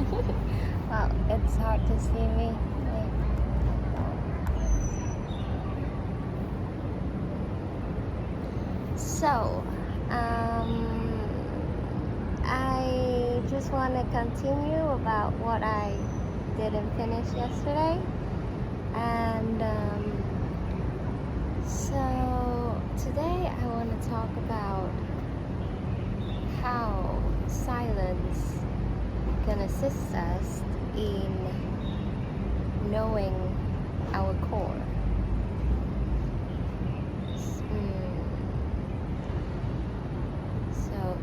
Well, it's hard to see me. Wait. So, I just want to continue about what I didn't finish yesterday. And so today I want to talk about how silence can assist us in knowing our core. So,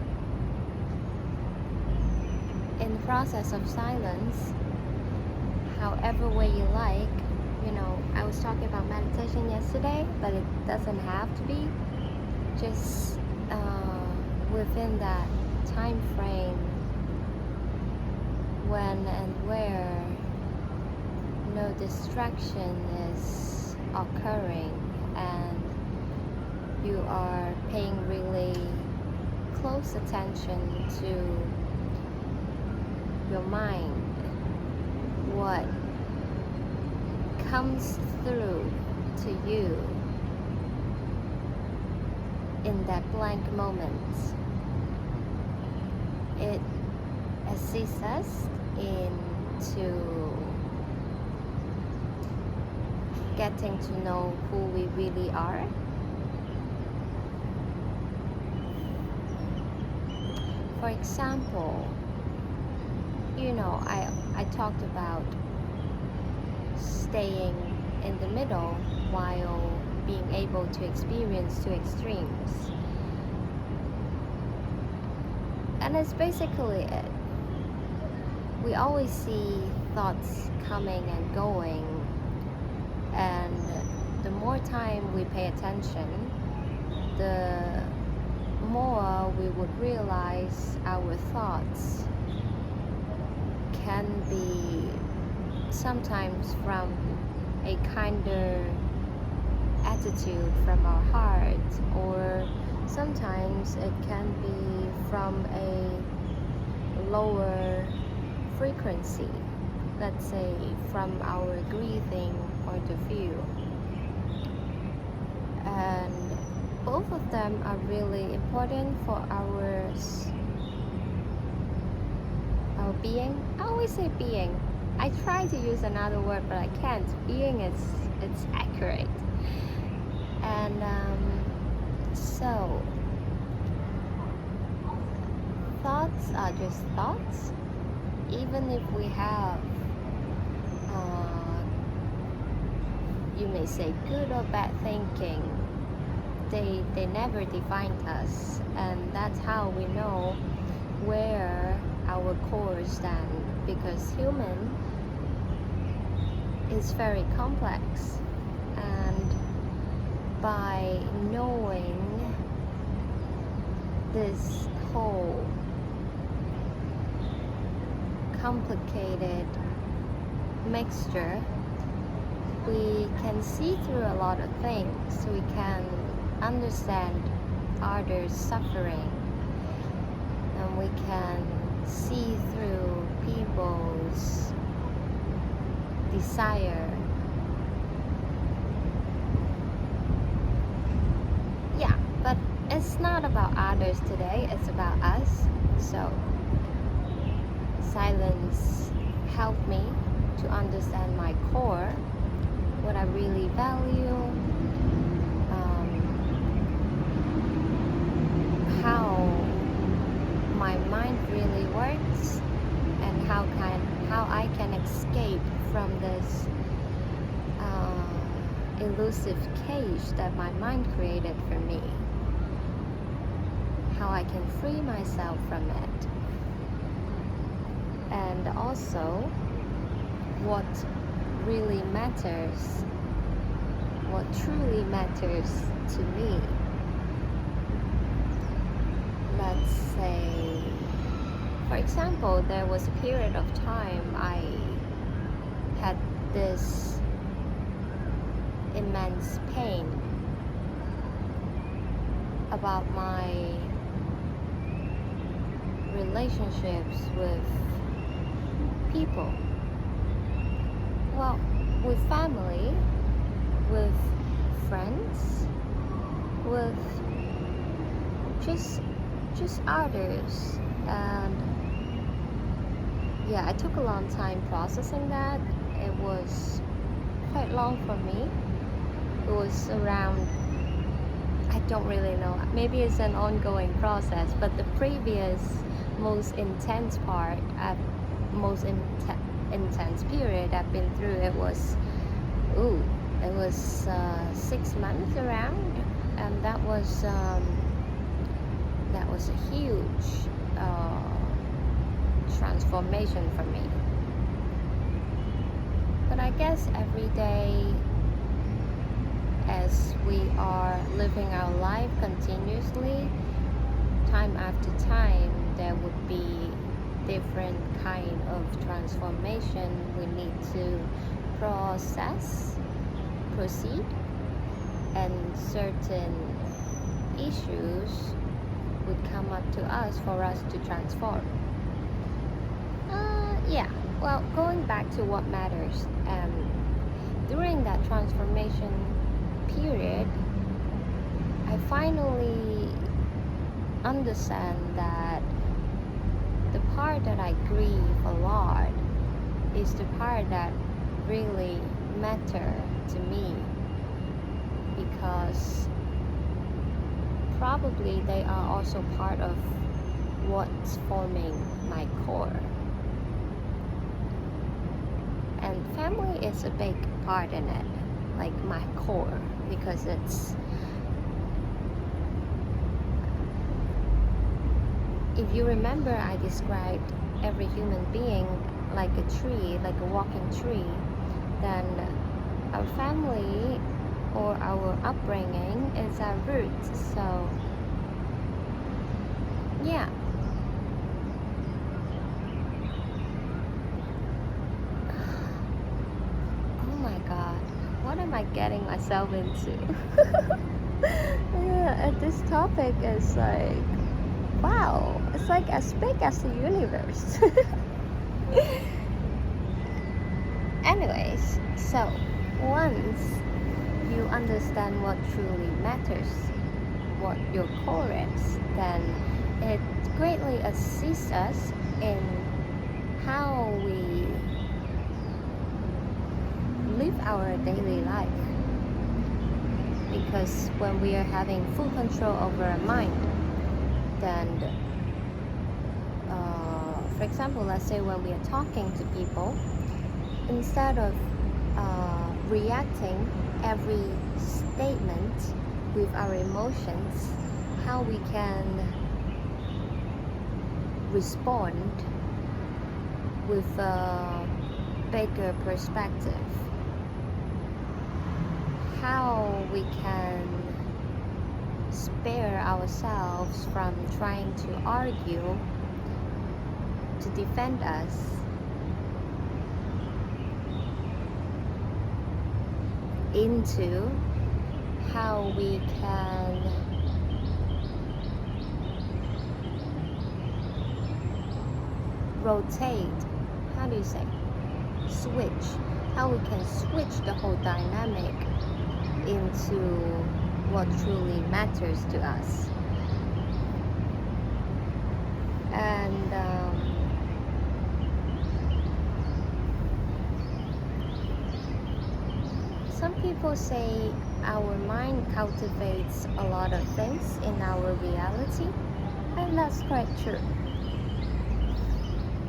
in the process of silence, however way you like, I was talking about meditation yesterday, but it doesn't have to be. Just within that time frame, when and where no distraction is occurring and you are paying really close attention to your mind, what comes through to you in that blank moment. It assists us into getting to know who we really are. For example, I talked about staying in the middle while being able to experience two extremes. And it's basically it. We always see thoughts coming and going, and the more time we pay attention, the more we would realize our thoughts can be sometimes from a kinder attitude from our heart, or sometimes it can be from a lower frequency, let's say from our breathing point of view. And both of them are really important for our being. I always say being. I try to use another word, but I can't. Being it's accurate. And so thoughts are just thoughts. Even if we have, you may say, good or bad thinking, they never defined us, and that's how we know where our core stands. Because human is very complex, and by knowing this whole complicated mixture, we can see through a lot of things. We can understand others' suffering, and we can see through people's desire. Yeah, but it's not about others today, it's about us. So silence helped me to understand my core, what I really value, how my mind really works, and how I can escape from this elusive cage that my mind created for me. How I can free myself from it. And also what really matters, what truly matters to me. Let's say, for example, there was a period of time I had this immense pain about my relationships with people. Well, with family, with friends, with just others. And yeah, I took a long time processing that. It was quite long for me. It was around, I don't really know, maybe it's an ongoing process, but the previous most intense part, intense period I've been through, it was 6 months around, and that was a huge transformation for me. But I guess every day, as we are living our life continuously, time after time, there would be different kind of transformation we need to proceed, and certain issues would come up to us for us to transform. Well, going back to what matters, during that transformation period, I finally understand that the part that I grieve a lot is the part that really matter to me, because probably they are also part of what's forming my core. And family is a big part in it, like my core, because if you remember, I described every human being like a tree, like a walking tree. Then our family or our upbringing is our roots. So yeah. Oh my god, what am I getting myself into? And this topic is like, wow, it's like as big as the universe. Anyways, so once you understand what truly matters, what your core is, then it greatly assists us in how we live our daily life. Because when we are having full control over our mind, then for example, let's say when we are talking to people, instead of reacting every statement with our emotions, how we can respond with a bigger perspective, how we can spare ourselves from trying to argue to defend us, into how we can rotate, how do you say, switch, how we can switch the whole dynamic into what truly matters to us. And some people say our mind cultivates a lot of things in our reality, and that's quite true.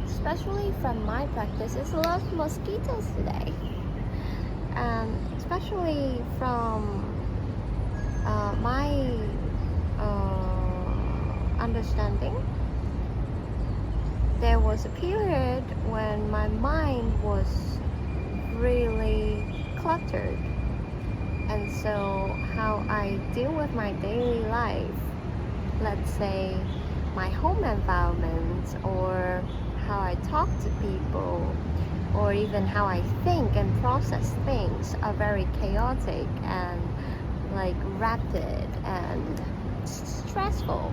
Especially from my practice, there's a lot of mosquitoes today. Especially from my understanding, there was a period when my mind was really cluttered, and so how I deal with my daily life, let's say my home environment, or how I talk to people, or even how I think and process things, are very chaotic and like rapid and stressful.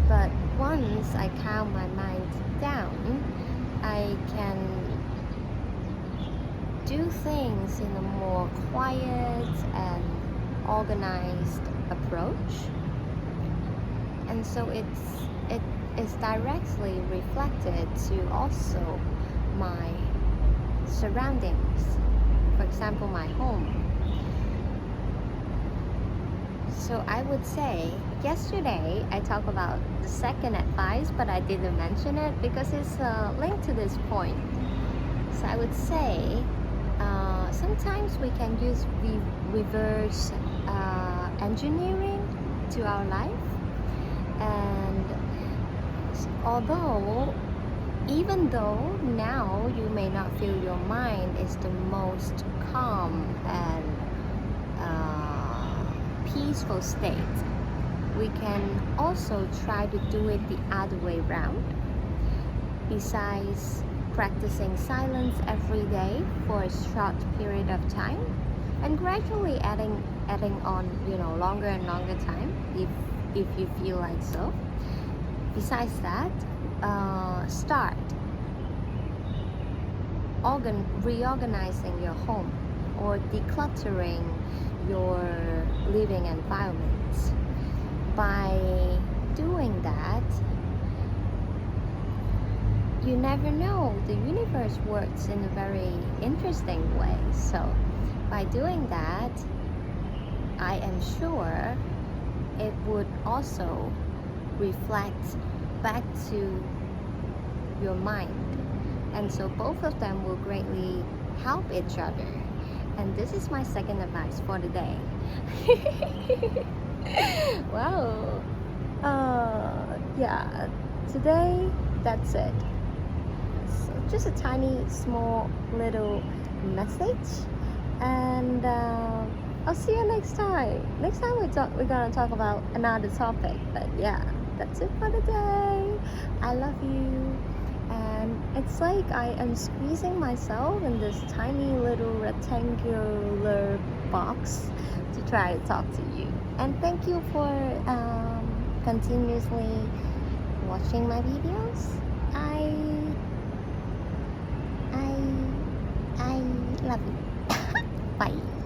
But once I calm my mind down, I do things in a more quiet and organized approach. And so it is directly reflected to also my surroundings, for example my home. So I would say yesterday I talked about the second advice, but I didn't mention it because it's linked to this point. So I would say sometimes we can use reverse engineering to our life. And even though now you may not feel your mind is the most calm and peaceful state, we can also try to do it the other way around. Besides practicing silence every day for a short period of time, and gradually adding on, longer and longer time if you feel like so. Besides that, start reorganizing your home or decluttering your living environment. By doing that, you never know, the universe works in a very interesting way. So by doing that, I am sure it would also reflect back to your mind, and so both of them will greatly help each other. And this is my second advice for the day. Wow. Yeah, today that's it. So just a tiny small little message, and I'll see you next time. Next time we're gonna talk about another topic. But yeah, that's it for the day. I love you. And it's like I am squeezing myself in this tiny little rectangular box to try to talk to you. And thank you for continuously watching my videos. I love you. Bye.